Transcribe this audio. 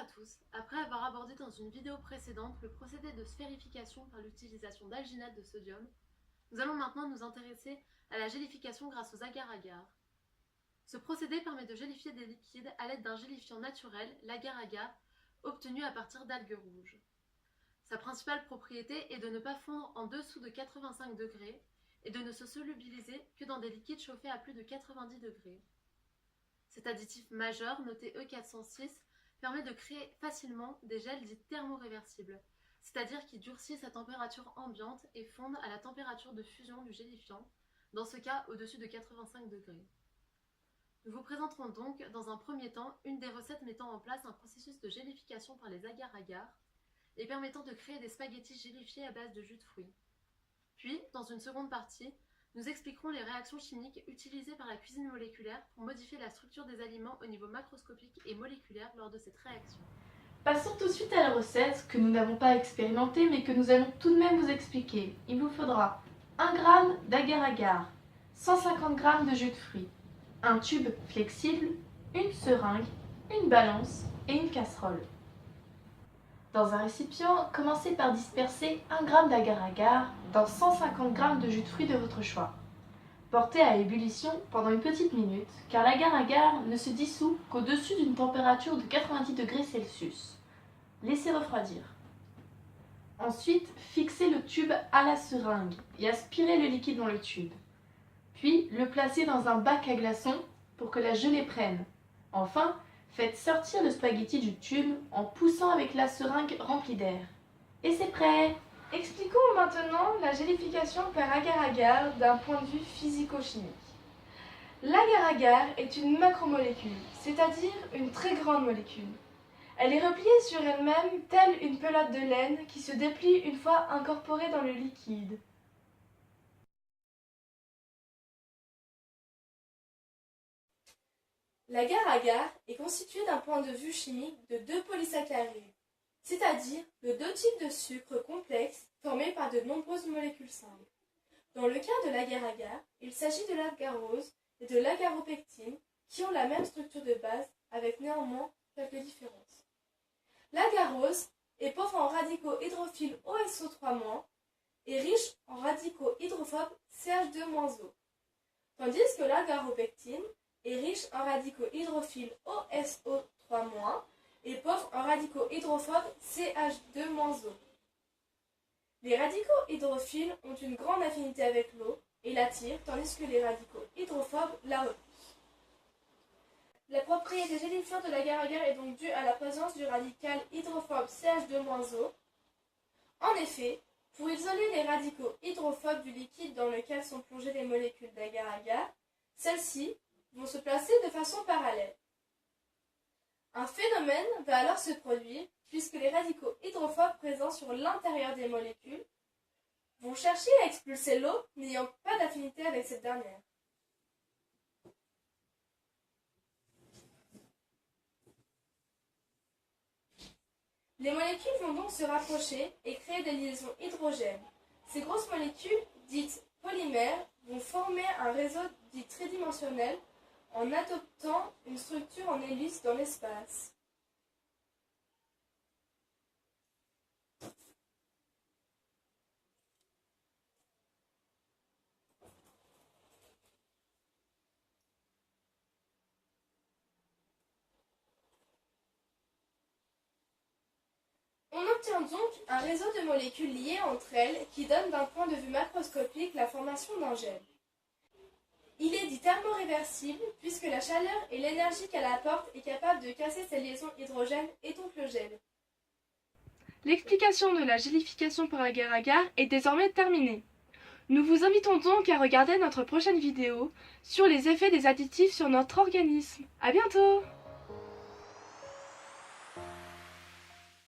à tous. Après avoir abordé dans une vidéo précédente le procédé de sphérification par l'utilisation d'alginate de sodium, nous allons maintenant nous intéresser à la gélification grâce aux agar-agar. Ce procédé permet de gélifier des liquides à l'aide d'un gélifiant naturel, l'agar-agar, obtenu à partir d'algues rouges. Sa principale propriété est de ne pas fondre en dessous de 85 degrés et de ne se solubiliser que dans des liquides chauffés à plus de 90 degrés. Cet additif majeur, noté E406, permet de créer facilement des gels dits thermoréversibles, c'est-à-dire qui durcissent à température ambiante et fondent à la température de fusion du gélifiant, dans ce cas au-dessus de 85 degrés. Nous vous présenterons donc dans un premier temps une des recettes mettant en place un processus de gélification par les agar-agar et permettant de créer des spaghettis gélifiés à base de jus de fruits. Puis, dans une seconde partie, nous expliquerons les réactions chimiques utilisées par la cuisine moléculaire pour modifier la structure des aliments au niveau macroscopique et moléculaire lors de cette réaction. Passons tout de suite à la recette que nous n'avons pas expérimentée mais que nous allons tout de même vous expliquer. Il vous faudra 1 g d'agar-agar, 150 g de jus de fruits, un tube flexible, une seringue, une balance et une casserole. Dans un récipient, commencez par disperser 1 g d'agar-agar dans 150 g de jus de fruits de votre choix. Portez à ébullition pendant une petite minute, car l'agar-agar ne se dissout qu'au-dessus d'une température de 90 degrés Celsius. Laissez refroidir. Ensuite, fixez le tube à la seringue et aspirez le liquide dans le tube. Puis, le placez dans un bac à glaçons pour que la gelée prenne. Enfin, faites sortir le spaghetti du tube en poussant avec la seringue remplie d'air. Et c'est prêt! Expliquons maintenant la gélification par agar-agar d'un point de vue physico-chimique. L'agar-agar est une macromolécule, c'est-à-dire une très grande molécule. Elle est repliée sur elle-même telle une pelote de laine qui se déplie une fois incorporée dans le liquide. L'agar-agar est constitué d'un point de vue chimique de deux polysaccharides, c'est-à-dire de deux types de sucres complexes formés par de nombreuses molécules simples. Dans le cas de l'agar-agar, il s'agit de l'agarose et de l'agaropectine qui ont la même structure de base avec néanmoins quelques différences. L'agarose est pauvre en radicaux hydrophiles OSO3- et riche en radicaux hydrophobes CH2-O, tandis que l'agaropectine est riche en radicaux hydrophiles OSO3- et pauvre en radicaux hydrophobes CH2-O. Les radicaux hydrophiles ont une grande affinité avec l'eau et l'attirent, tandis que les radicaux hydrophobes la repoussent. La propriété gélifiante de l'agar-agar est donc due à la présence du radical hydrophobe CH2-O. En effet, pour isoler les radicaux hydrophobes du liquide dans lequel sont plongées les molécules d'agar-agar, celles-ci vont se placer de façon parallèle. Un phénomène va alors se produire puisque les radicaux hydrophobes présents sur l'intérieur des molécules vont chercher à expulser l'eau n'ayant pas d'affinité avec cette dernière. Les molécules vont donc se rapprocher et créer des liaisons hydrogènes. Ces grosses molécules, dites polymères, vont former un réseau dit tridimensionnel en adoptant une structure en hélice dans l'espace. On obtient donc un réseau de molécules liées entre elles qui donne d'un point de vue macroscopique la formation d'un gel. Il est dit thermoréversible puisque la chaleur et l'énergie qu'elle apporte est capable de casser ces liaisons hydrogènes et donc le gel. L'explication de la gélification par agar-agar est désormais terminée. Nous vous invitons donc à regarder notre prochaine vidéo sur les effets des additifs sur notre organisme. À bientôt!